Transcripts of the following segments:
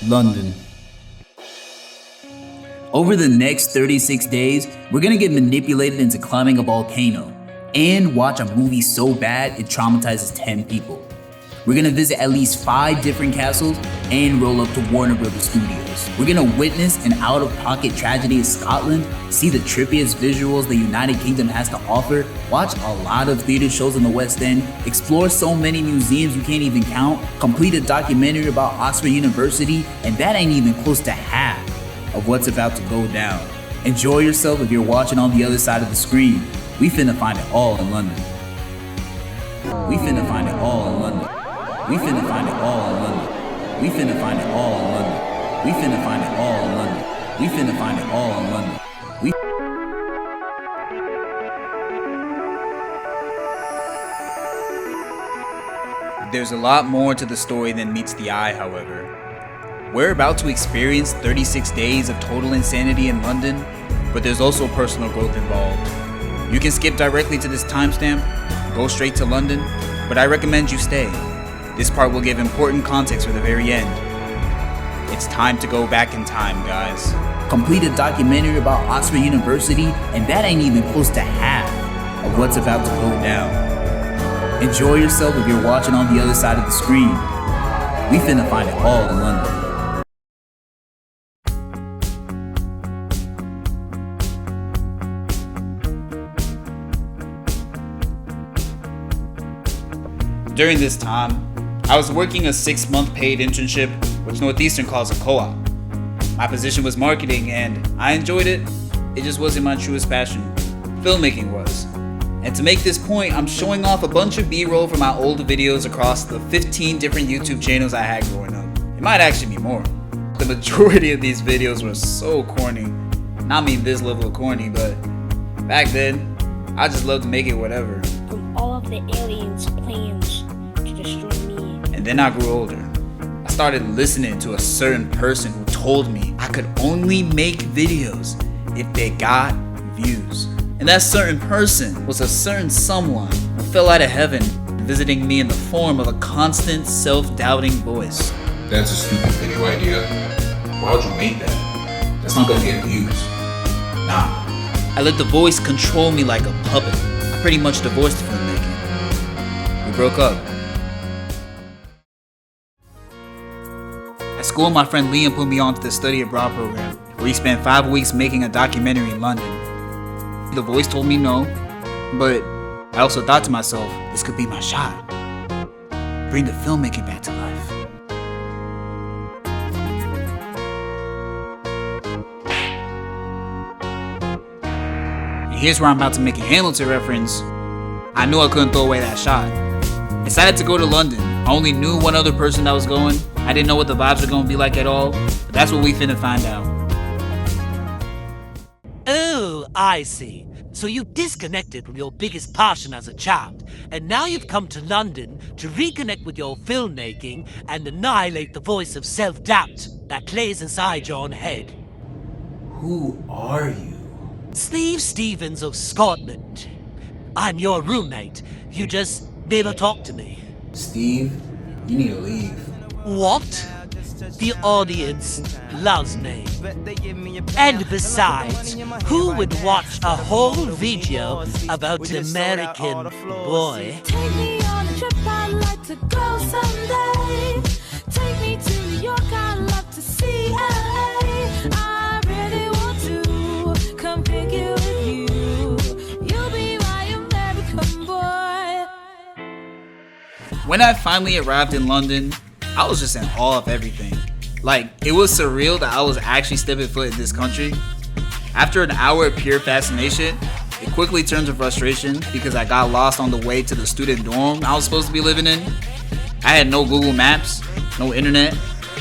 London. Over the next 36 days, we're gonna get manipulated into climbing a volcano and watch a movie so bad it traumatizes 10 people. We're gonna visit at least 5 different castles and roll up to Warner Brothers Studios. We're gonna witness an out-of-pocket tragedy in Scotland, see the trippiest visuals the United Kingdom has to offer, watch a lot of theater shows in the West End, explore so many museums you can't even count, complete a documentary about Oxford University, and that ain't even close to half of what's about to go down. Enjoy yourself if you're watching on the other side of the screen. We finna find it all in London. We finna find it all in London. We finna find it all in London. We finna find it all in London. We finna find it all in London. We finna find it all in London. There's a lot more to the story than meets the eye, however. We're about to experience 36 days of total insanity in London, but there's also personal growth involved. You can skip directly to this timestamp, go straight to London, but I recommend you stay. This part will give important context for the very end. It's time to go back in time, guys. Complete a documentary about Oxford University, and that ain't even close to half of what's about to go down. Enjoy yourself if you're watching on the other side of the screen. We finna find it all in London. During this time, I was working a 6-month paid internship, which Northeastern calls a co-op. My position was marketing and I enjoyed it. It just wasn't my truest passion. Filmmaking was. And to make this point, I'm showing off a bunch of B-roll from my old videos across the 15 different YouTube channels I had growing up. It might actually be more. The majority of these videos were so corny. Not mean this level of corny, but back then, I just loved to make it whatever. From all of the aliens' plans to destroy me. And then I grew older. I started listening to a certain person who told me I could only make videos if they got views. And that certain person was a certain someone who fell out of heaven, visiting me in the form of a constant self-doubting voice. That's a stupid video idea. Why would you make that? That's not gonna get views. Nah. I let the voice control me like a puppet. I pretty much divorced filmmaking. We broke up. At school, my friend Liam put me onto the study abroad program, where he spent 5 weeks making a documentary in London. The voice told me no, but I also thought to myself, this could be my shot. Bring the filmmaking back to life. And here's where I'm about to make a Hamilton reference. I knew I couldn't throw away that shot. I decided to go to London. I only knew one other person that was going. I didn't know what the vibes were going to be like at all, but that's what we finna find out. Oh, I see. So you disconnected from your biggest passion as a child, and now you've come to London to reconnect with your filmmaking and annihilate the voice of self-doubt that plays inside your own head. Who are you? Steve Stevens of Scotland. I'm your roommate. You just never talk to me. Steve, you need to leave. What? The audience loves me. And besides, who would watch a whole video about an American boy? Take me on a trip, I'd like to go someday. Take me to New York, I'd love to see LA. I really want to come pick you with you. You'll be my American boy. When I finally arrived in London, I was just in awe of everything. Like, it was surreal that I was actually stepping foot in this country. After an hour of pure fascination, it quickly turned to frustration because I got lost on the way to the student dorm I was supposed to be living in. I had no Google Maps, no internet,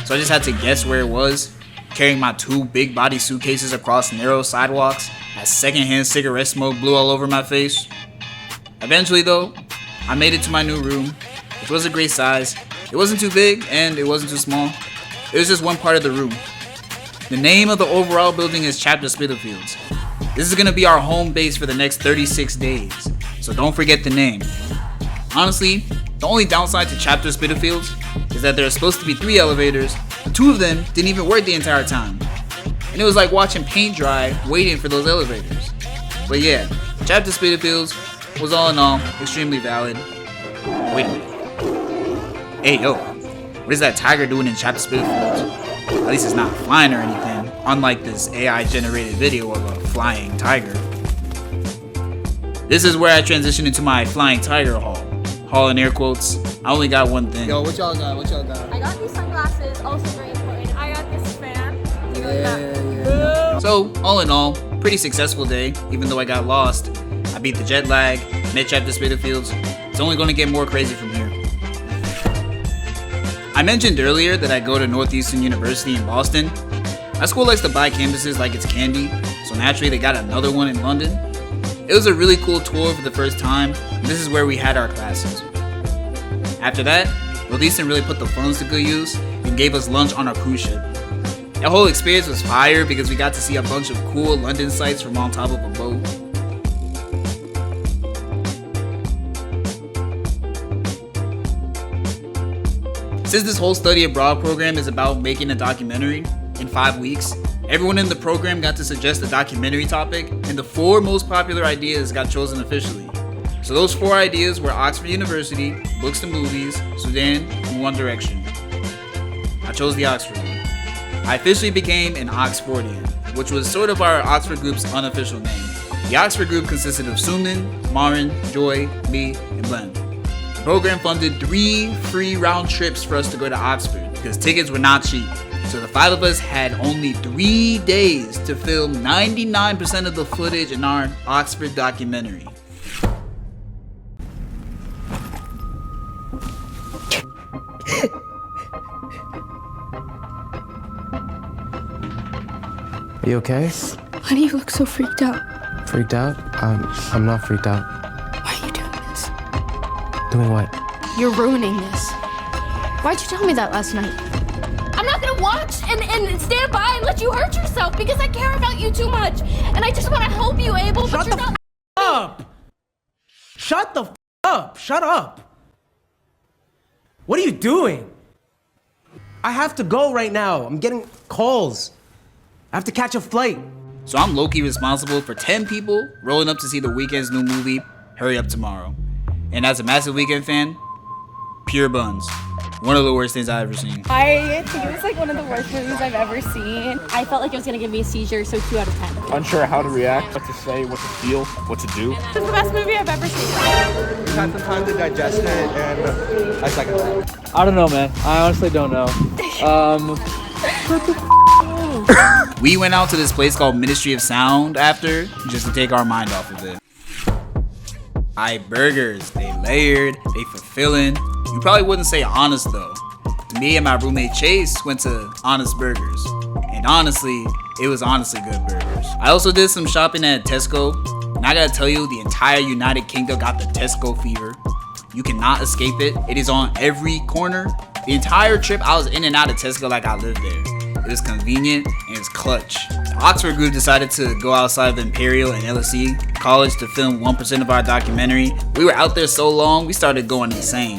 so I just had to guess where it was, carrying my 2 big body suitcases across narrow sidewalks as secondhand cigarette smoke blew all over my face. Eventually though, I made it to my new room, which was a great size. It wasn't too big and it wasn't too small. It was just one part of the room. The name of the overall building is Chapter Spitalfields. This is gonna be our home base for the next 36 days, so don't forget the name. Honestly, the only downside to Chapter Spitalfields is that there are supposed to be 3 elevators, 2 of them didn't even work the entire time. And it was like watching paint dry, waiting for those elevators. But yeah, Chapter Spitalfields was all in all extremely valid. Wait a minute. Hey yo, what is that tiger doing in Chapter Spitalfields? At least it's not flying or anything, unlike this AI generated video of a flying tiger. This is where I transition into my flying tiger haul. Haul in air quotes. I only got one thing. Yo, what y'all got? I got these sunglasses, also very important. I got this fan. Yeah. So, all in all, pretty successful day. Even though I got lost, I beat the jet lag, met Chapter Spitalfields. It's only going to get more crazy from here. I mentioned earlier that I go to Northeastern University in Boston. My school likes to buy campuses like it's candy, so naturally they got another one in London. It was a really cool tour for the first time, and this is where we had our classes. After that, Northeastern really put the funds to good use and gave us lunch on our cruise ship. The whole experience was fire because we got to see a bunch of cool London sights from on top of a boat. Since this whole study abroad program is about making a documentary in 5 weeks, everyone in the program got to suggest a documentary topic, and the 4 most popular ideas got chosen officially. So those 4 ideas were Oxford University, books to movies, Sudan, and One Direction. I chose the Oxford one. I officially became an Oxfordian, which was sort of our Oxford group's unofficial name. The Oxford group consisted of Suman, Marin, Joy, me, and Glenn. The program funded 3 free round trips for us to go to Oxford because tickets were not cheap. So the 5 of us had only 3 days to film 99% of the footage in our Oxford documentary. Are you okay? Why do you look so freaked out? Freaked out? I'm not freaked out. Why are you doing this? Doing what? You're ruining this. Why'd you tell me that last night? I'm not gonna watch and stand by and let you hurt yourself because I care about you too much. And I just wanna help you, Abel, but you're not. Up! Shut the up! Shut up! What are you doing? I have to go right now. I'm getting calls. I have to catch a flight. So I'm low-key responsible for 10 people rolling up to see The Weeknd's new movie, Hurry Up Tomorrow. And as a massive Weeknd fan, pure buns. One of the worst things I've ever seen. I think it was like one of the worst movies I've ever seen. I felt like it was gonna give me a seizure, so 2 out of 10. Unsure how to react, what to say, what to feel, what to do. It was the best movie I've ever seen. We've had some time to digest it, and I second that. I don't know, man. I honestly don't know. We went out to this place called Ministry of Sound after, just to take our mind off of it. Burgers, they layered, they fulfilling. You probably wouldn't say honest though. Me and my roommate Chase went to Honest Burgers, and honestly, it was honestly good burgers. I also did some shopping at Tesco, and I gotta tell you, the entire United Kingdom got the Tesco fever. You cannot escape it. It is on every corner. The entire trip, I was in and out of Tesco like I lived there. It was convenient and it's clutch. The Oxford group decided to go outside of Imperial and LSE College to film 1% of our documentary. We were out there so long, we started going insane.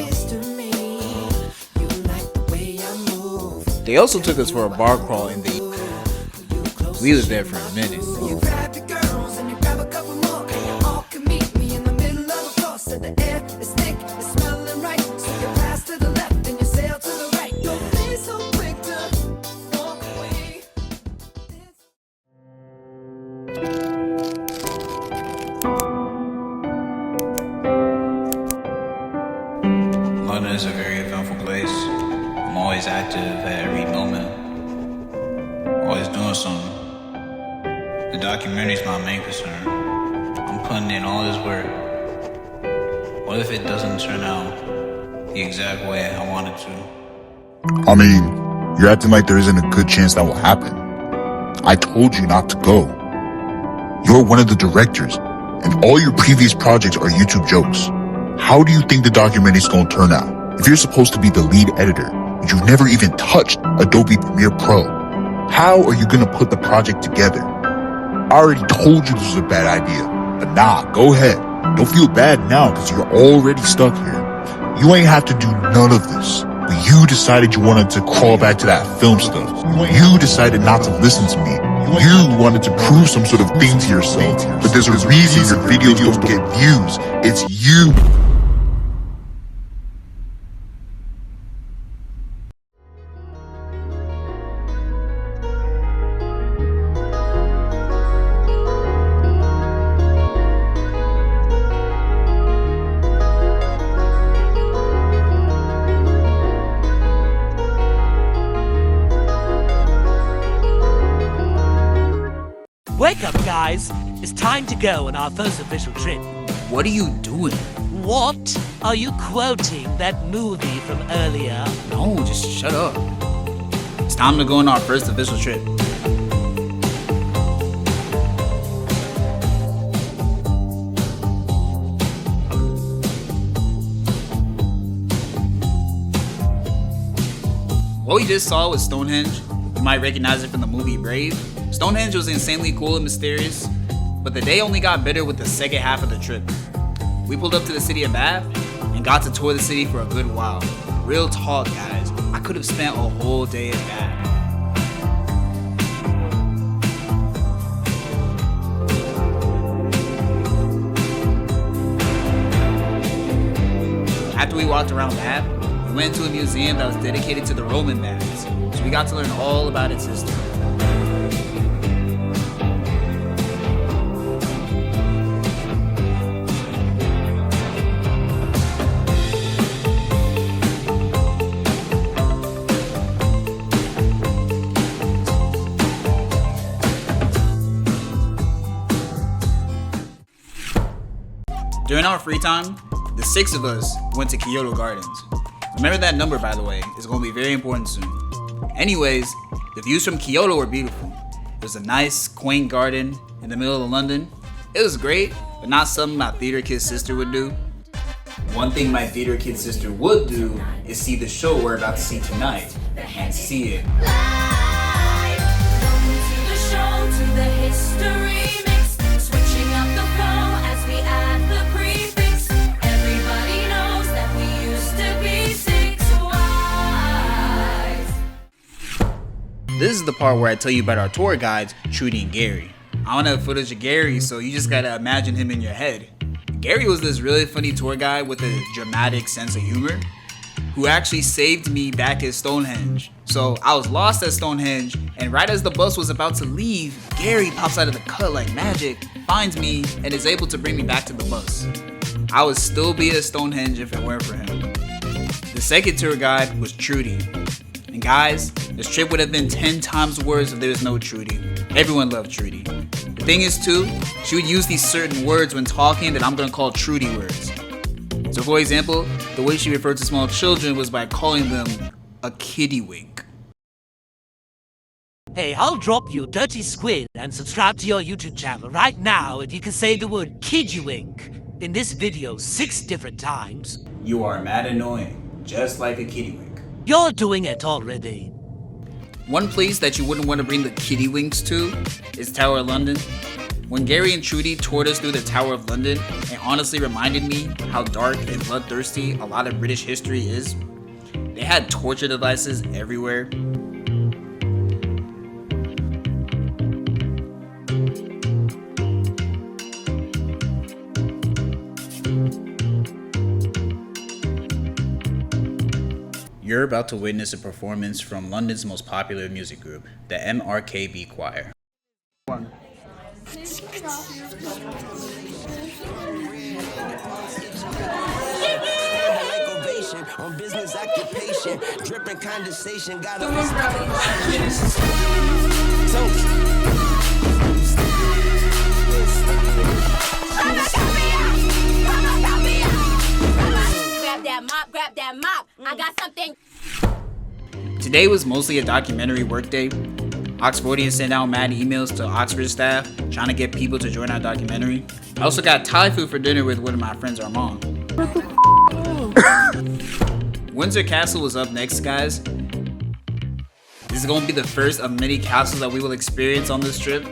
They also took us for a bar crawl in the We was there for a minute. London is a very eventful place. I'm always active at every moment. Always doing something. The documentary's my main concern. I'm putting in all this work. What if it doesn't turn out the exact way I want it to? I mean, you're acting like there isn't a good chance that will happen. I told you not to go. You're one of the directors, and all your previous projects are YouTube jokes. How do you think the documentary's gonna turn out? If you're supposed to be the lead editor, and you've never even touched Adobe Premiere Pro, how are you gonna put the project together? I already told you this was a bad idea, but nah, go ahead. Don't feel bad now because you're already stuck here. You ain't have to do none of this. But you decided you wanted to crawl back to that film stuff. You decided not to listen to me. You wanted to prove some sort of thing to yourself. But there's a reason your videos don't get views. It's you. Wake up, guys. It's time to go on our first official trip. What are you doing? What? Are you quoting that movie from earlier? No, just shut up. It's time to go on our first official trip. What we just saw was Stonehenge. You might recognize it from the movie Brave. Stonehenge was insanely cool and mysterious, but the day only got better with the second half of the trip. We pulled up to the city of Bath and got to tour the city for a good while. Real talk, guys. I could have spent a whole day in Bath. After we walked around Bath, we went to a museum that was dedicated to the Roman baths, so we got to learn all about its history. During our free time, the 6 of us went to Kyoto Gardens. Remember that number, by the way. It's going to be very important soon. Anyways, the views from Kyoto were beautiful. There's a nice, quaint garden in the middle of London. It was great, but not something my theater kid sister would do. One thing my theater kid sister would do is see the show we're about to see tonight and see it. This is the part where I tell you about our tour guides, Trudy and Gary. I don't have footage of Gary, so you just gotta imagine him in your head. Gary was this really funny tour guide with a dramatic sense of humor who actually saved me back at Stonehenge. So I was lost at Stonehenge, and right as the bus was about to leave, Gary pops out of the cut like magic, finds me, and is able to bring me back to the bus. I would still be at Stonehenge if it weren't for him. The second tour guide was Trudy. And guys, this trip would have been 10 times worse if there was no Trudy. Everyone loved Trudy. The thing is too, she would use these certain words when talking that I'm gonna call Trudy words. So for example, the way she referred to small children was by calling them a kiddie wink. Hey, I'll drop you dirty squid and subscribe to your YouTube channel right now if you can say the word kiddywink in this video 6 different times. You are mad annoying, just like a kiddie wink. You're doing it already. One place that you wouldn't want to bring the kiddie winks to is Tower of London. When Gary and Trudy toured us through the Tower of London, it honestly reminded me how dark and bloodthirsty a lot of British history is. They had torture devices everywhere. You're about to witness a performance from London's most popular music group, the MRKB Choir. On business occupation, dripping condensation, got a grab that mop. I got something. Today was mostly a documentary workday. Oxfordians sent out mad emails to Oxford staff trying to get people to join our documentary. I also got Thai food for dinner with one of my friends, Armand. Windsor Castle was up next, guys. This is going to be the first of many castles that we will experience on this trip.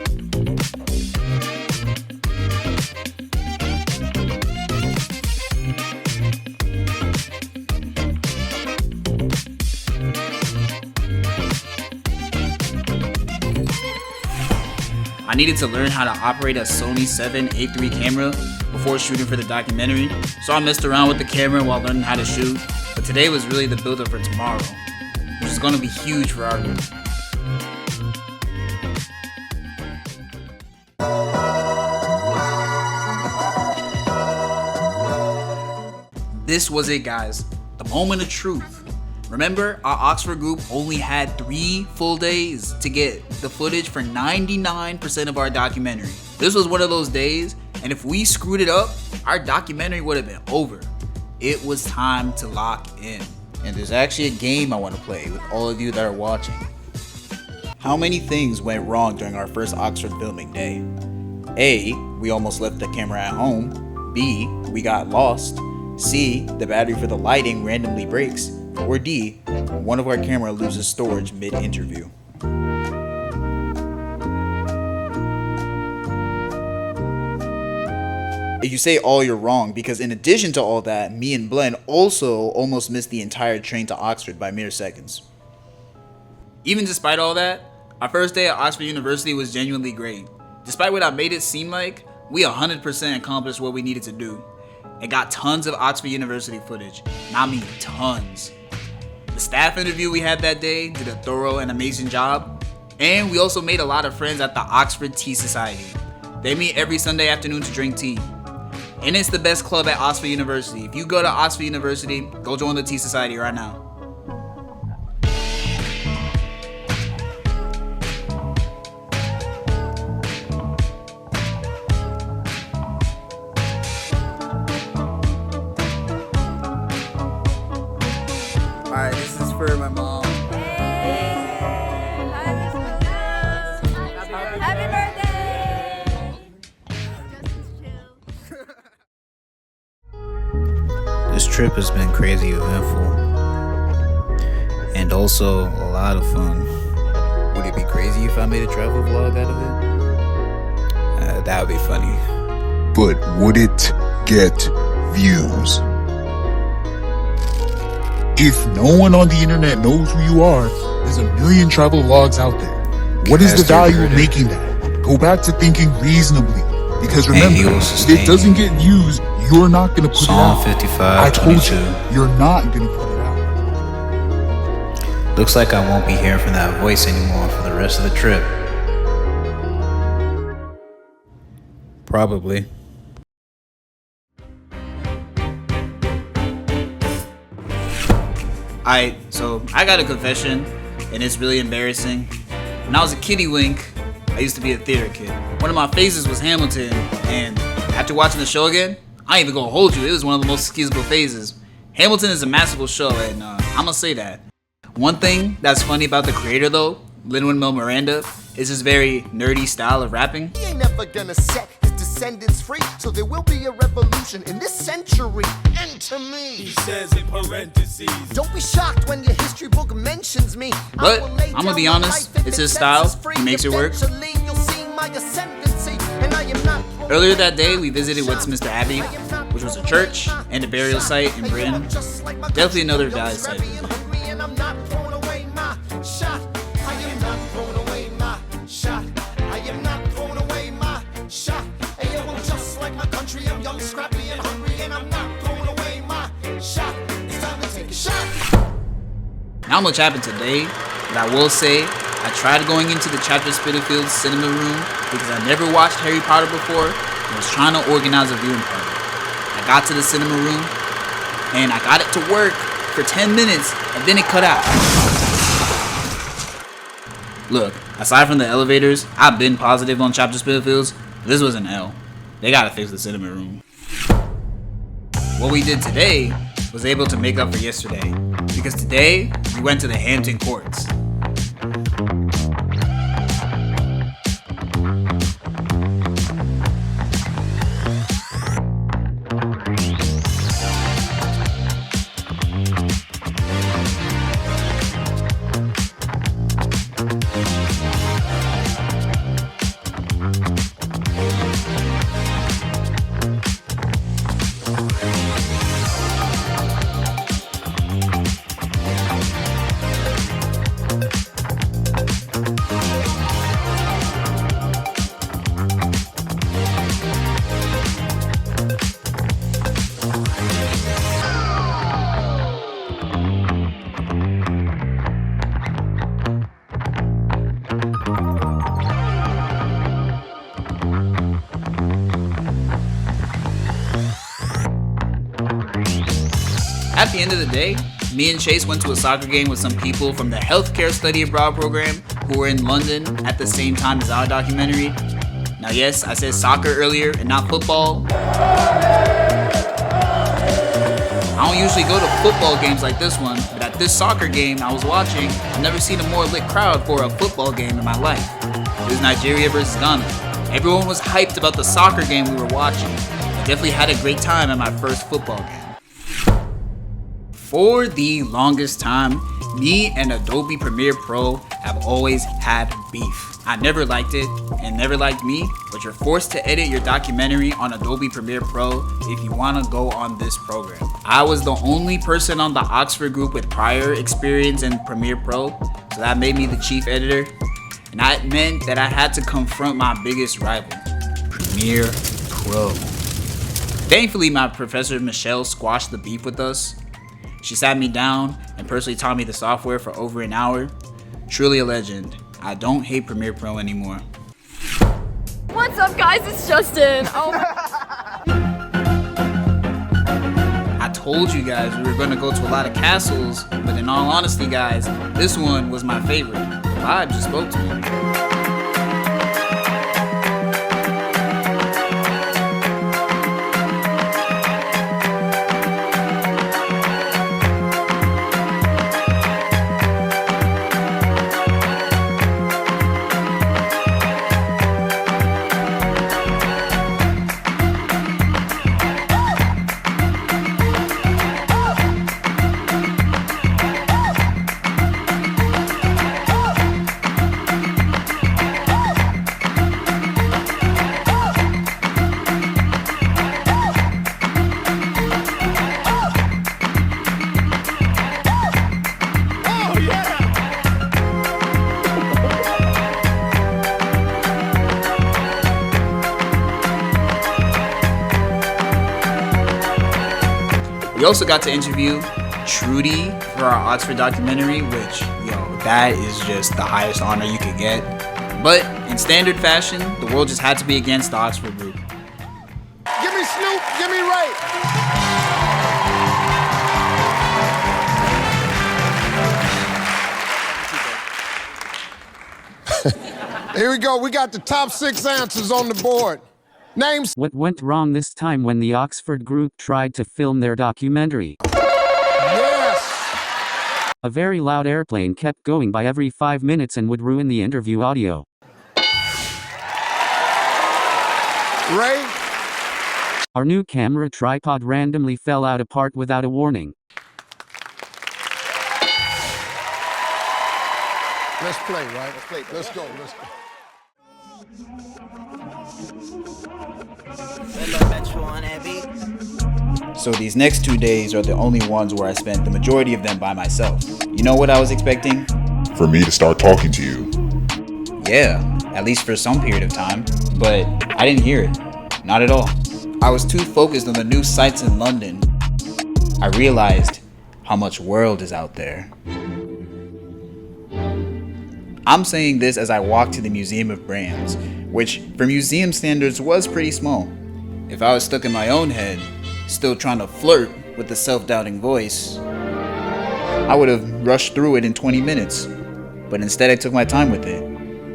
I needed to learn how to operate a Sony 7 A3 camera before shooting for the documentary, so I messed around with the camera while learning how to shoot, but today was really the build-up for tomorrow, which is going to be huge for our group. This was it, guys. The moment of truth. Remember, our Oxford group only had 3 full days to get the footage for 99% of our documentary. This was one of those days, and if we screwed it up, our documentary would have been over. It was time to lock in. And there's actually a game I want to play with all of you that are watching. How many things went wrong during our first Oxford filming day? A, we almost left the camera at home. B, we got lost. C, the battery for the lighting randomly breaks. Or D, one of our camera loses storage mid-interview. If you say all, you're wrong, because in addition to all that, me and Glenn also almost missed the entire train to Oxford by mere seconds. Even despite all that, our first day at Oxford University was genuinely great. Despite what I made it seem like, we 100% accomplished what we needed to do. And got tons of Oxford University footage. And I mean tons. The staff interview we had that day did a thorough and amazing job. And we also made a lot of friends at the Oxford Tea Society. They meet every Sunday afternoon to drink tea. And it's the best club at Oxford University. If you go to Oxford University, go join the Tea Society right now. Alright, this is for my mom. Happy birthday! This trip has been crazy eventful. And also a lot of fun. Would it be crazy if I made a travel vlog out of it? That would be funny. But would it get views? If no one on the internet knows who you are, there's a million travel vlogs out there. What is the value of making that? Go back to thinking reasonably. Because remember, if it doesn't get views, you're not going to put Psalm it out. 55, I told 22. you, you're not going to put it out. Looks like I won't be hearing from that voice anymore for the rest of the trip. Probably. Alright, so I got a confession, and it's really embarrassing. When I was a kiddie wink, I used to be a theater kid. One of my phases was Hamilton, and after watching the show again, I ain't even gonna hold you, it was one of the most excusable phases. Hamilton is a masterful show, and I'ma say that. One thing that's funny about the creator though, Lin-Manuel Miranda, is his very nerdy style of rapping. He ain't never gonna set his descendants free, so there will be a revolution in this century. Enter me. He says in parentheses. Don't be shocked when your history book mentions me. But I'm gonna be honest, it's his style, he makes it work. Earlier that day, we visited Westminster Abbey, which was a church and a burial site in Britain. Definitely another valid site. Not much happened today, but I will say I tried going into the chapter Spitalfields cinema room because I never watched Harry Potter before and was trying to organize a viewing party. I got to the cinema room and I got it to work for 10 minutes and then it cut out. Look, aside from the elevators, I've been positive on chapter Spitalfields. This was an L. They gotta fix the cinema room. What we did today was able to make up for yesterday, because today we went to the Hampton courts. end of the day, me and Chase went to a soccer game with some people from the healthcare study abroad program who were in London at the same time as our documentary. Now yes, I said soccer earlier and not football. I don't usually go to football games like this one, but at this soccer game I was watching, I've never seen a more lit crowd for a football game in my life. It was Nigeria versus Ghana. Everyone was hyped about the soccer game we were watching. I definitely had a great time at my first football game. For the longest time, me and Adobe Premiere Pro have always had beef. I never liked it and never liked me, but you're forced to edit your documentary on Adobe Premiere Pro if you want to go on this program. I was the only person on the Oxford group with prior experience in Premiere Pro, so that made me the chief editor, and that meant that I had to confront my biggest rival, Premiere Pro. Thankfully, my professor Michelle squashed the beef with us. She sat me down and personally taught me the software for over an hour. Truly a legend. I don't hate Premiere Pro anymore. What's up, guys? It's Justin. I told you guys we were gonna go to a lot of castles, but in all honesty, guys, this one was my favorite. The vibe just spoke to me. We also got to interview Trudy for our Oxford documentary, which, that is just the highest honor you could get. But in standard fashion, the world just had to be against the Oxford group. Give me Snoop, give me Ray. Here we go. We got the top 6 answers on the board. Names. What went wrong this time when the Oxford group tried to film their documentary? Yes. A very loud airplane kept going by every 5 minutes and would ruin the interview audio. Ray. Our new camera tripod randomly fell out apart without a warning. Let's play, right? Let's play. Let's go. Let's go. So these next 2 days are the only ones where I spent the majority of them by myself. You know what I was expecting? For me to start talking to you. Yeah, at least for some period of time. But I didn't hear it. Not at all. I was too focused on the new sights in London. I realized how much world is out there. I'm saying this as I walked to the Museum of Brands, which for museum standards was pretty small. If I was stuck in my own head, still trying to flirt with the self-doubting voice, I would have rushed through it in 20 minutes. But instead I took my time with it.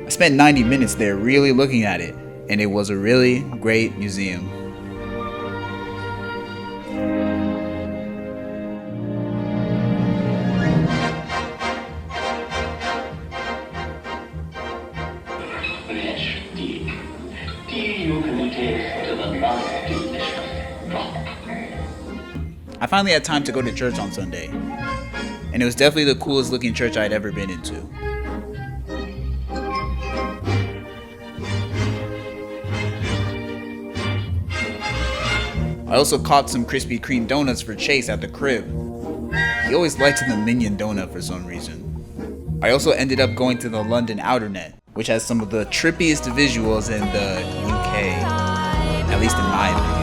I spent 90 minutes there really looking at it, and it was a really great museum. I finally had time to go to church on Sunday, and it was definitely the coolest looking church I'd ever been into. I also caught some Krispy Kreme donuts for Chase at the crib. He always liked the Minion donut for some reason. I also ended up going to the London Outernet, which has some of the trippiest visuals in the UK, at least in my opinion.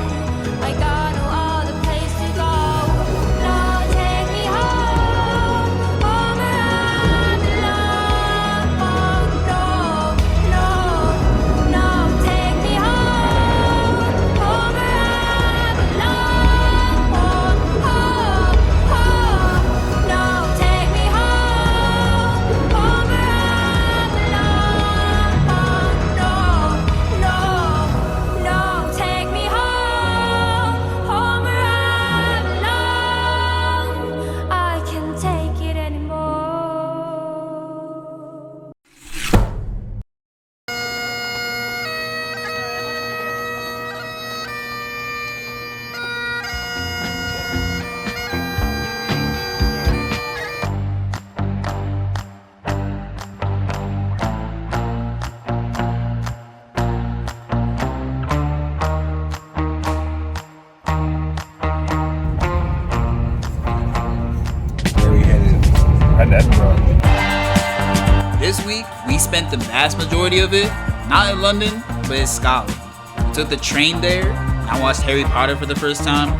week, we spent the vast majority of it, not in London, but in Scotland. We took the train there, and I watched Harry Potter for the first time.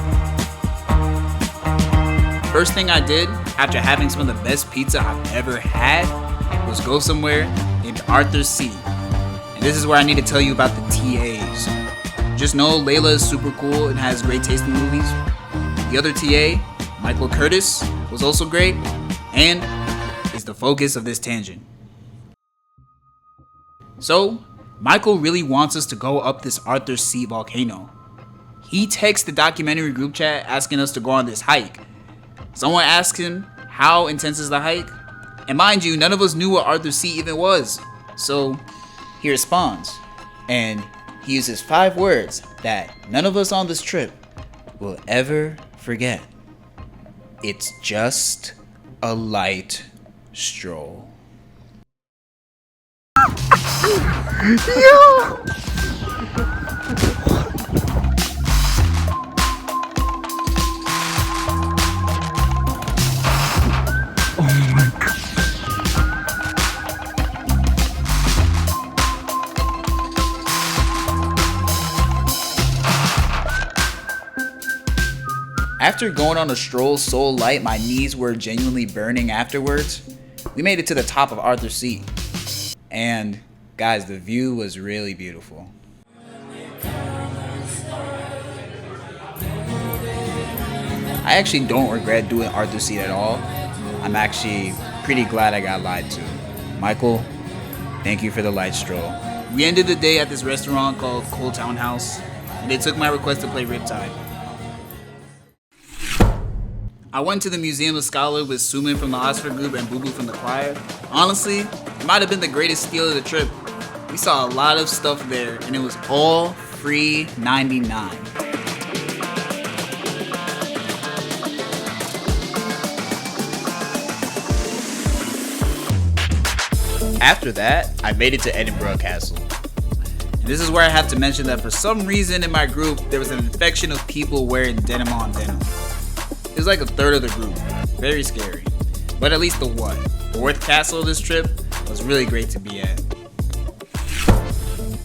First thing I did, after having some of the best pizza I've ever had, was go somewhere named Arthur's Seat. And this is where I need to tell you about the TAs. Just know Layla is super cool and has great taste in movies. The other TA, Michael Curtis, was also great and is the focus of this tangent. So, Michael really wants us to go up this Arthur's Seat volcano. He texts the documentary group chat asking us to go on this hike. Someone asked him, how intense is the hike? And mind you, none of us knew what Arthur's Seat even was. So, he responds, and he uses 5 words that none of us on this trip will ever forget. It's just a light stroll. Yo! After going on a stroll so light my knees were genuinely burning afterwards, we made it to the top of Arthur's Seat. And guys, the view was really beautiful. I actually don't regret doing Arthur's Seat at all. I'm actually pretty glad I got lied to. Michael, thank you for the light stroll. We ended the day at this restaurant called Cold Town House, and they took my request to play Riptide. I went to the Museum of Scotland with Suman from the Oxford group and Boo Boo from the choir. Honestly, it might have been the greatest steal of the trip. We saw a lot of stuff there, and it was all free 99. After that, I made it to Edinburgh Castle. And this is where I have to mention that for some reason in my group, there was an infection of people wearing denim on denim. It was like a third of the group. Very scary. But at least the 4th castle of this trip was really great to be at.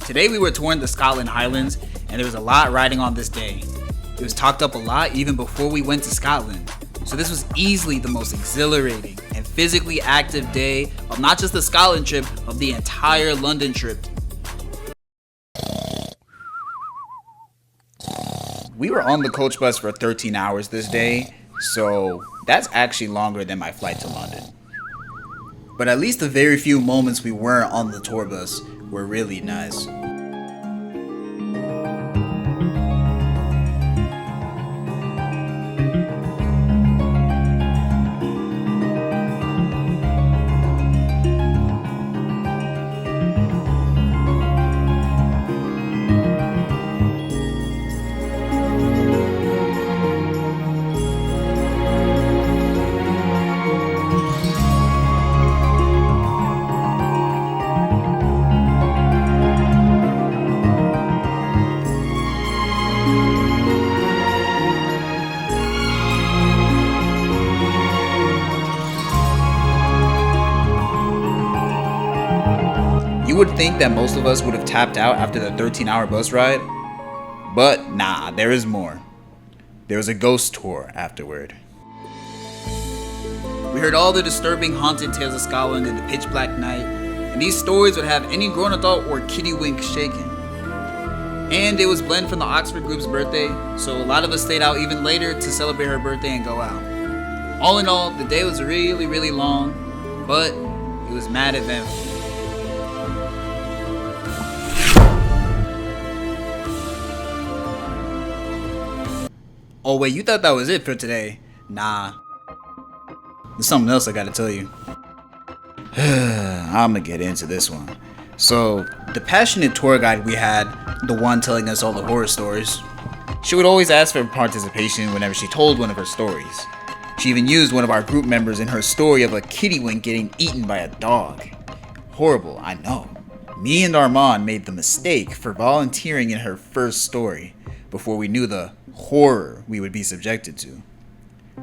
Today we were touring the Scotland Highlands, and there was a lot riding on this day. It was talked up a lot even before we went to Scotland. So this was easily the most exhilarating and physically active day of not just the Scotland trip, of the entire London trip. We were on the coach bus for 13 hours this day, so that's actually longer than my flight to London. But at least the very few moments we weren't on the tour bus were really nice. You would think that most of us would have tapped out after the 13-hour bus ride, but nah, there is more. There was a ghost tour afterward. We heard all the disturbing haunted tales of Scotland in the pitch black night, and these stories would have any grown adult or kiddie wink shaken. And it was Glenn from the Oxford group's birthday, so a lot of us stayed out even later to celebrate her birthday and go out. All in all, the day was really, really long, but it was mad eventful. Oh wait, you thought that was it for today? Nah. There's something else I gotta tell you. I'ma get into this one. So, the passionate tour guide we had, the one telling us all the horror stories, she would always ask for participation whenever she told one of her stories. She even used one of our group members in her story of a kittywink getting eaten by a dog. Horrible, I know. Me and Armand made the mistake for volunteering in her first story before we knew the horror we would be subjected to.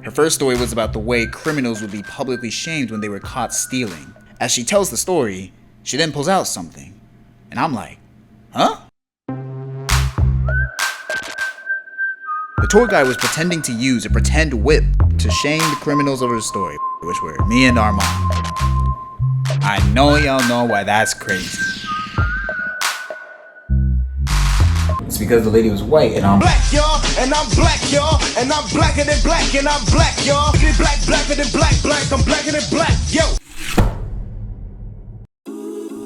Her first story was about the way criminals would be publicly shamed when they were caught stealing, As she tells the story, she then pulls out something. And I'm like, huh? The tour guide was pretending to use a pretend whip to shame the criminals over the story, which were me and Armand. I know y'all know why that's crazy. It's because the lady was white and I'm black, y'all, and I'm black, y'all, and I'm blacker than black, and I'm black, y'all. Black, blacker than black, I'm blacker than black, yo.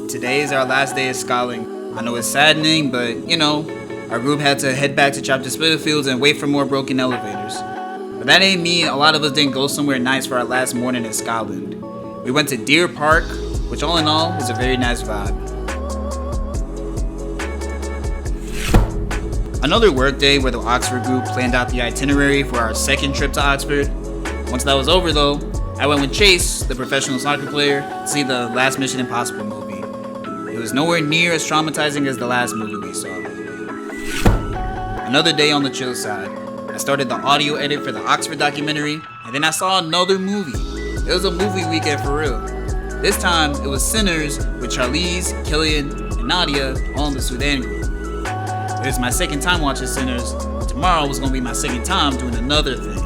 Today is our last day of Scotland. I know it's saddening, but you know, our group had to head back to chapter Spitalfields and wait for more broken elevators. But that ain't mean a lot of us didn't go somewhere nice for our last morning in Scotland. We went to Deer Park, which all in all was a very nice vibe. Another work day where the Oxford group planned out the itinerary for our second trip to Oxford. Once that was over though, I went with Chase, the professional soccer player, to see the last Mission Impossible movie. It was nowhere near as traumatizing as the last movie we saw. Another day on the chill side. I started the audio edit for the Oxford documentary, and then I saw another movie. It was a movie weekend for real. This time, it was Sinners with Charlize, Killian, and Nadia, all in the Sudan group. It was my second time watching Sinners. Tomorrow was gonna be my second time doing another thing.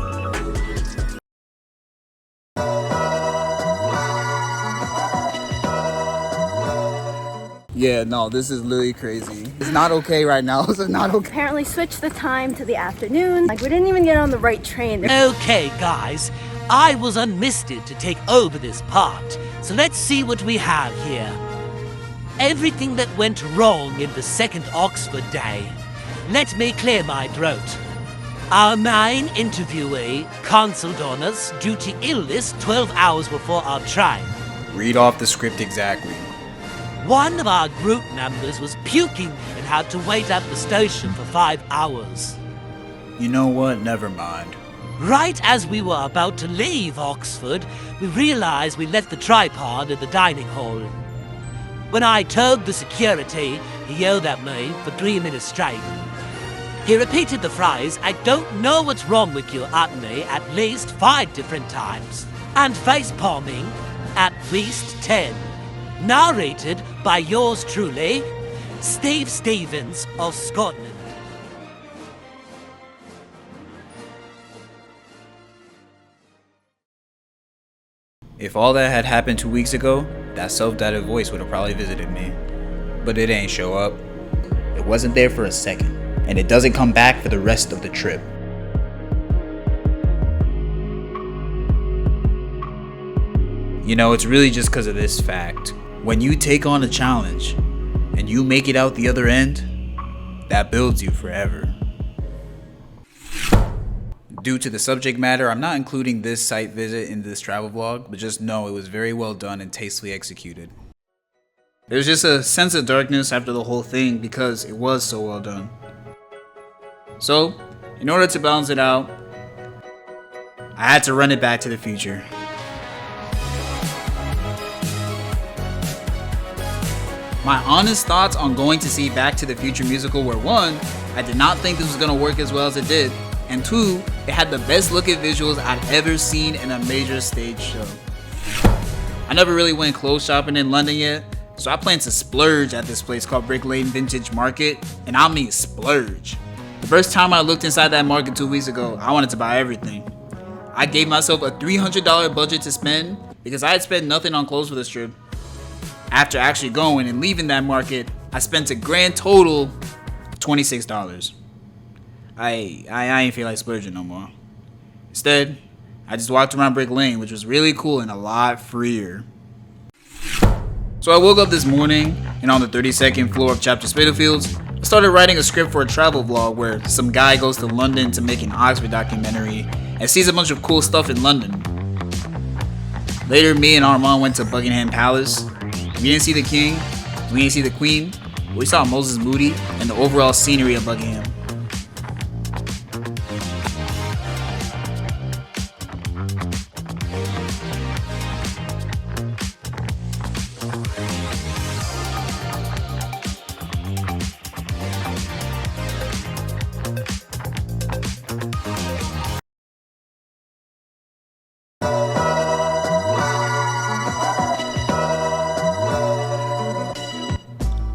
Yeah, no, this is literally crazy. It's not okay right now. It's not okay. Apparently switched the time to the afternoon. Like, we didn't even get on the right train. Okay, guys. I was unmisted to take over this part, so let's see what we have here. Everything that went wrong in the second Oxford day. Let me clear my throat. Our main interviewee cancelled on us due to illness 12 hours before our train. Read off the script exactly. One of our group members was puking and had to wait at the station for 5 hours. You know what? Never mind. Right as we were about to leave Oxford, we realized we left the tripod in the dining hall. When I told the security, he yelled at me for 3 minutes straight. He repeated the phrase, "I don't know what's wrong with you," at me at least 5 different times. And face palming at least 10. Narrated by yours truly, Steve Stevens of Scotland. If all that had happened 2 weeks ago, that self-doubted voice would have probably visited me. But it ain't show up. It wasn't there for a second, and it doesn't come back for the rest of the trip. You know, it's really just because of this fact. When you take on a challenge, and you make it out the other end, that builds you forever. Due to the subject matter, I'm not including this site visit in this travel vlog, but just know it was very well done and tastefully executed. There's just a sense of darkness after the whole thing because it was so well done. So, in order to balance it out, I had to run it back to the future. My honest thoughts on going to see Back to the Future musical were 1, I did not think this was going to work as well as it did, and 2, it had the best looking visuals I'd ever seen in a major stage show. I never really went clothes shopping in London yet, so I plan to splurge at this place called Brick Lane Vintage Market, and I mean splurge. The first time I looked inside that market 2 weeks ago, I wanted to buy everything. I gave myself a $300 budget to spend because I had spent nothing on clothes for this trip. After actually going and leaving that market, I spent a grand total of $26. I ain't feel like splurging no more. Instead, I just walked around Brick Lane, which was really cool and a lot freer. So I woke up this morning, and on the 32nd floor of Chapter Spitalfields, I started writing a script for a travel vlog where some guy goes to London to make an Oxford documentary and sees a bunch of cool stuff in London. Later, me and Armand went to Buckingham Palace. We didn't see the king, we didn't see the queen, but we saw Moses Moody and the overall scenery of Buckingham.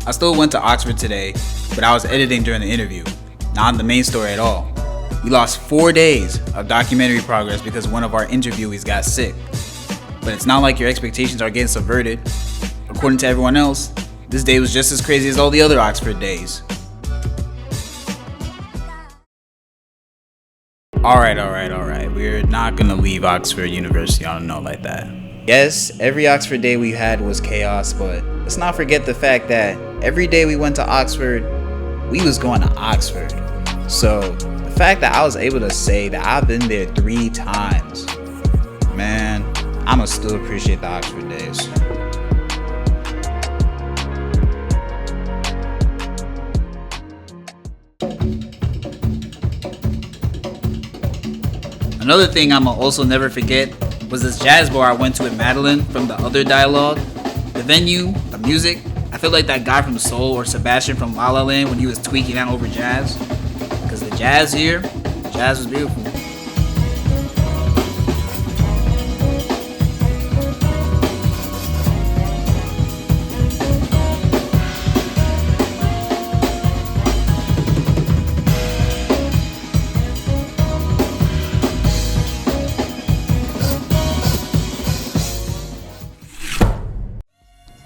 I still went to Oxford today, but I was editing during the interview, not the main story at all. We lost 4 days of documentary progress because one of our interviewees got sick. But it's not like your expectations are getting subverted. According to everyone else, this day was just as crazy as all the other Oxford days. Alright, we're not gonna leave Oxford University on a note like that. Yes, every Oxford day we had was chaos, but let's not forget the fact that every day we went to Oxford, we was going to Oxford. So, the fact that I was able to say that I've been there 3 times, man, I'ma still appreciate the Oxford days. Another thing I'ma also never forget was this jazz bar I went to in Madeline from the other Dialogue. The venue, the music, I feel like that guy from Soul or Sebastian from La La Land when he was tweaking out over jazz. Because the jazz here, jazz was beautiful.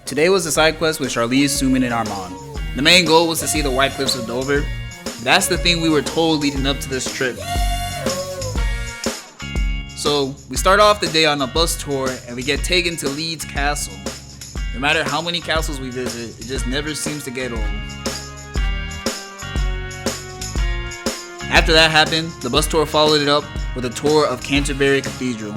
Today was the side quest with Charlize, Suman, and Armand. The main goal was to see the White Cliffs of Dover. That's the thing we were told leading up to this trip. So we start off the day on a bus tour and we get taken to Leeds Castle. No matter how many castles we visit, it just never seems to get old. After that happened, the bus tour followed it up with a tour of Canterbury Cathedral.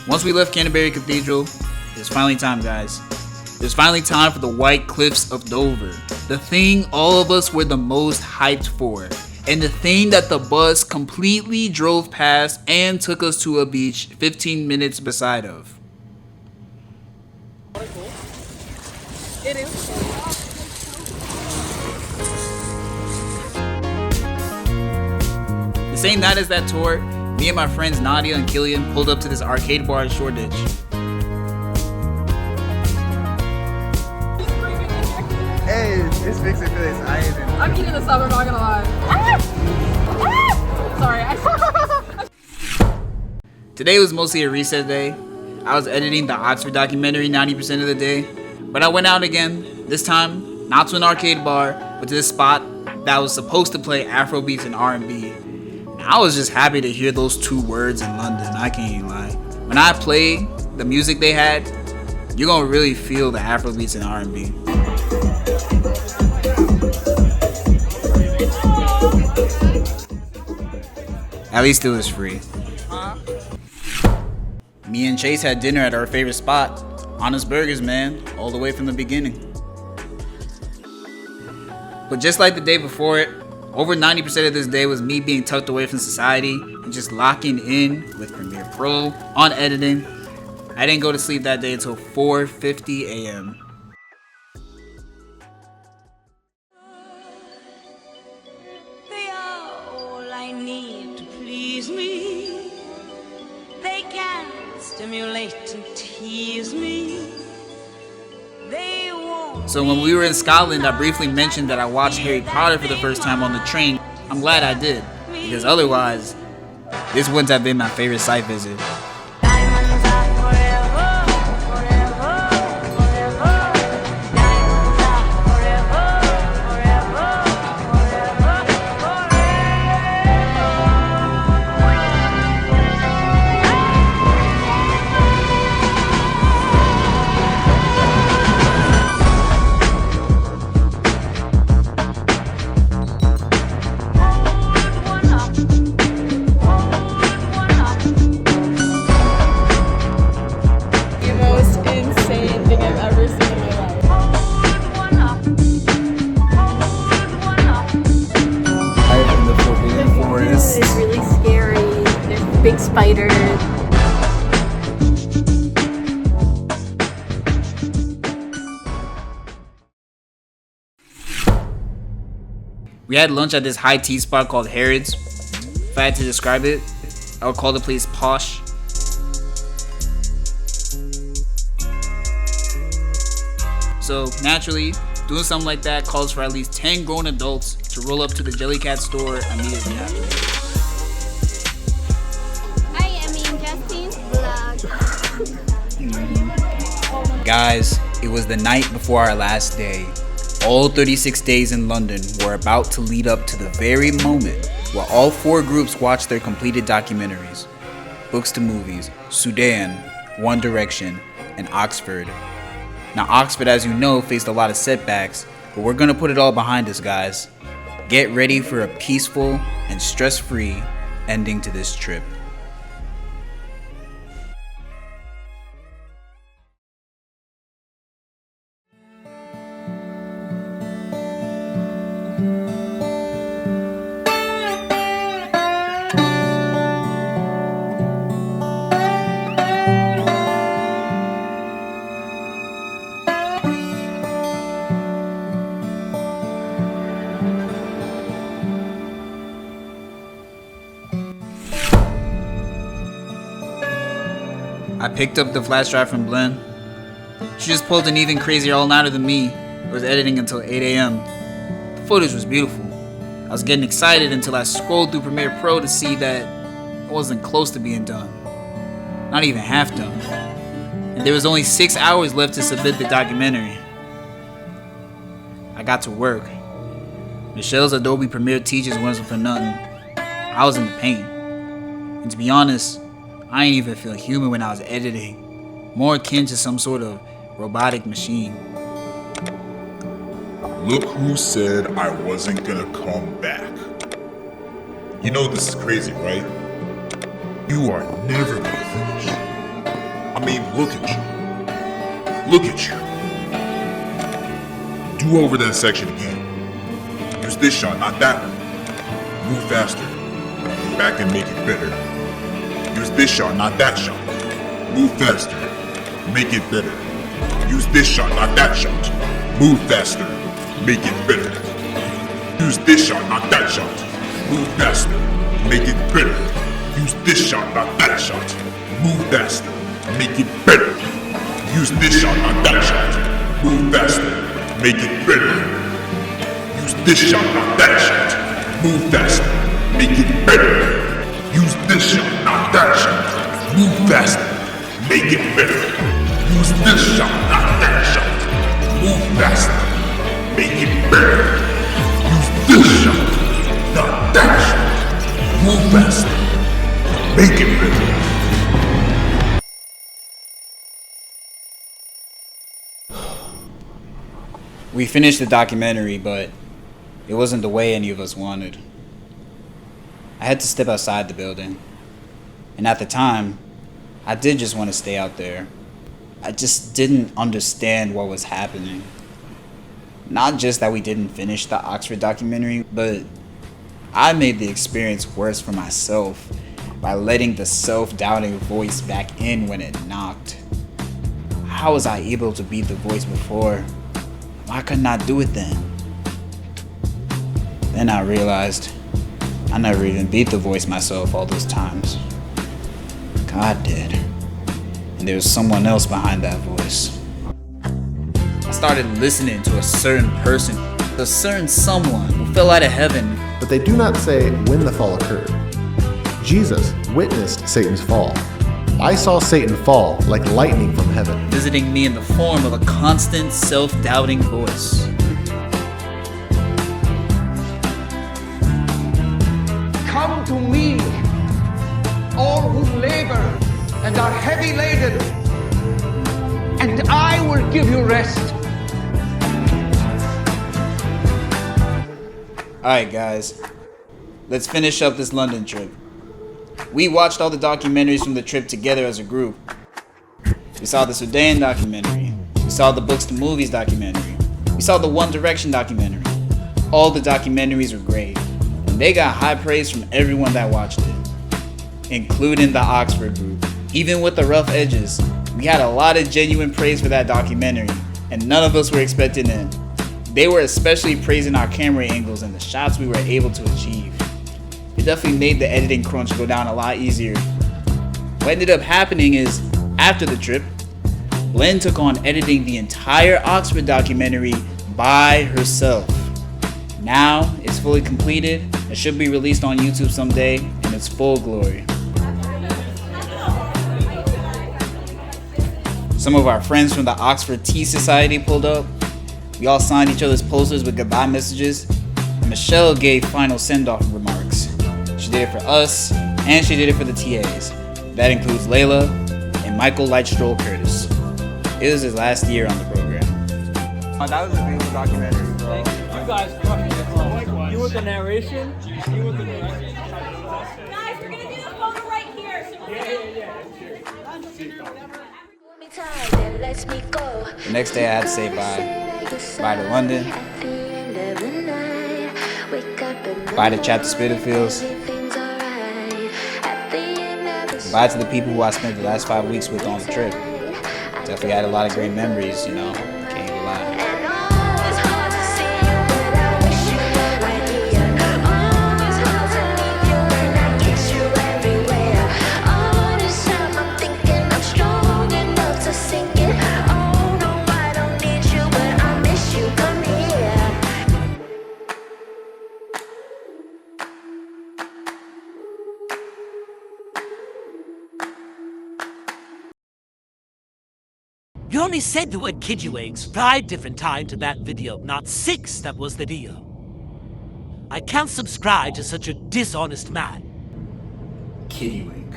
Once we left Canterbury Cathedral, it's finally time, guys. It's finally time for the White Cliffs of Dover. The thing all of us were the most hyped for. And the thing that the bus completely drove past and took us to a beach 15 minutes beside of. It is. The same night as that tour, me and my friends Nadia and Killian pulled up to this arcade bar in Shoreditch. Hey, this makes it feel exciting. I'm eating this up, I'm not gonna lie. Sorry, Today was mostly a reset day. I was editing the Oxford documentary 90% of the day, but I went out again, this time not to an arcade bar, but to this spot that was supposed to play Afrobeats and R&B. I was just happy to hear those 2 words in London, I can't even lie. When I played the music they had, you're gonna really feel the Afrobeats and R&B. At least it was free. Me and Chase had dinner at our favorite spot, Honest Burgers, man, all the way from the beginning. But just like the day before it, over 90% of this day was me being tucked away from society and just locking in with Premiere Pro on editing. I didn't go to sleep that day until 4:50 a.m. They are all I need to please me. They can stimulate and tease me. They won't. So when we were in Scotland, I briefly mentioned that I watched Harry Potter for the first time on the train. I'm glad I did, because otherwise, this wouldn't have been my favorite site visit. Diamonds are forever, forever, forever. Diamonds are forever, forever, forever, The most insane thing I've ever seen in my life. Hide in the forbidden forest. It's really scary. There's big spiders. We had lunch at this high tea spot called Harrods. If I had to describe it, I would call the place posh. So naturally, doing something like that calls for at least 10 grown adults to roll up to the Jellycat store immediately after. I am in Justine's vlog. Guys, it was the night before our last day. All 36 days in London were about to lead up to the very moment where all 4 groups watched their completed documentaries. Books to Movies, Sudan, One Direction, and Oxford. Now Oxford, as you know, faced a lot of setbacks, but we're gonna put it all behind us, guys. Get ready for a peaceful and stress-free ending to this trip. I picked up the flash drive from Blinn. She just pulled an even crazier all-nighter than me. I was editing until 8 a.m. The footage was beautiful. I was getting excited until I scrolled through Premiere Pro to see that it wasn't close to being done. Not even half done. And there was only 6 hours left to submit the documentary. I got to work. Michelle's Adobe Premiere teachers wasn't for nothing. I was in the paint. And to be honest, I didn't even feel human when I was editing. More akin to some sort of robotic machine. Look who said I wasn't gonna come back. You know this is crazy, right? You are never gonna finish. I mean, look at you. Look at you. Do over that section again. Use this shot, not that one. Move faster. Go back and make it better. Use this shot, not that shot. Move faster. Make it better. Use this shot, not that shot. Move faster. Make it better. Use this shot, not that shot. Move faster. Make it better. Use this shot, not that shot. Move faster. Make it better. Use this shot, not that shot. Move faster. Make it better. Use this shot, not that shot. Move faster. Make it better. Use this shot, not that shot. Move faster. Make it better. Use this shot, not that shot. Move faster. Make it better. Use this shot, not that shot. Move faster. Make it better. We finished the documentary, but it wasn't the way any of us wanted. I had to step outside the building. And at the time, I did just want to stay out there. I just didn't understand what was happening. Not just that we didn't finish the Oxford documentary, but I made the experience worse for myself by letting the self-doubting voice back in when it knocked. How was I able to beat the voice before? Why couldn't I do it then? Then I realized I never even beat the voice myself all those times. God did. And there was someone else behind that voice. I started listening to a certain person, a certain someone who fell out of heaven. But they do not say when the fall occurred. Jesus witnessed Satan's fall. I saw Satan fall like lightning from heaven, visiting me in the form of a constant self-doubting voice. Come to me, all who labor and are heavy laden, and I will give you rest. Alright guys, let's finish up this London trip. We watched all the documentaries from the trip together as a group. We saw the Sudan documentary. We saw the Books to Movies documentary. We saw the One Direction documentary. All the documentaries were great, and they got high praise from everyone that watched it, including the Oxford group. Even with the rough edges, we had a lot of genuine praise for that documentary, and none of us were expecting it. They were especially praising our camera angles and the shots we were able to achieve. It definitely made the editing crunch go down a lot easier. What ended up happening is, after the trip, Lynn took on editing the entire Oxford documentary by herself. Now it's fully completed. It should be released on YouTube someday in its full glory. Some of our friends from the Oxford Tea Society pulled up. We all signed each other's posters with goodbye messages. And Michelle gave final send-off remarks. She did it for us, and she did it for the TAs. That includes Layla and Michael Lightstroll Curtis. It was his last year on the program. That was a beautiful documentary, bro. You guys crushed it, bro. You with the narration? You with the narration? Guys, we're gonna do the photo right here. The next day I had to say bye. Bye to London. Bye to Chapter Spitalfields. Bye to the people who I spent the last 5 weeks with on the trip. Definitely had a lot of great memories, you know. Can't even lie. You only said the word Kidduags 5 different times in that video, not 6. That was the deal. I can't subscribe to such a dishonest man. Kiddywink.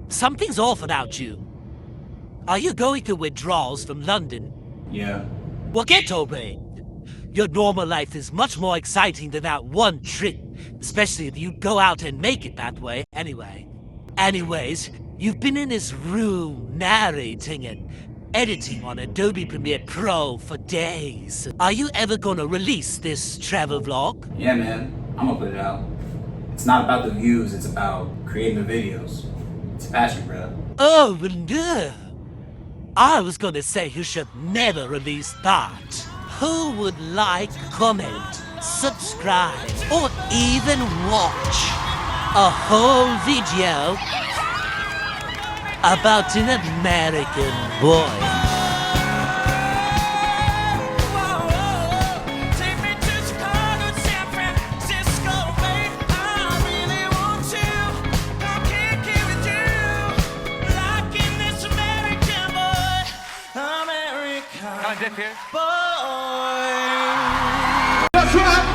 Something's off about you. Are you going through withdrawals from London? Yeah. Well, get over it. Your normal life is much more exciting than that one trip, especially if you go out and make it that way anyway. Anyways, you've been in this room narrating and editing on Adobe Premiere Pro for days. Are you ever gonna release this travel vlog? Yeah, man. I'm gonna put it out. It's not about the views, it's about creating the videos. It's a passion, bro. Oh, no. I was gonna say you should never release that. Who would like, comment, subscribe, or even watch a whole video about an American boy? Can I dip here? That's right.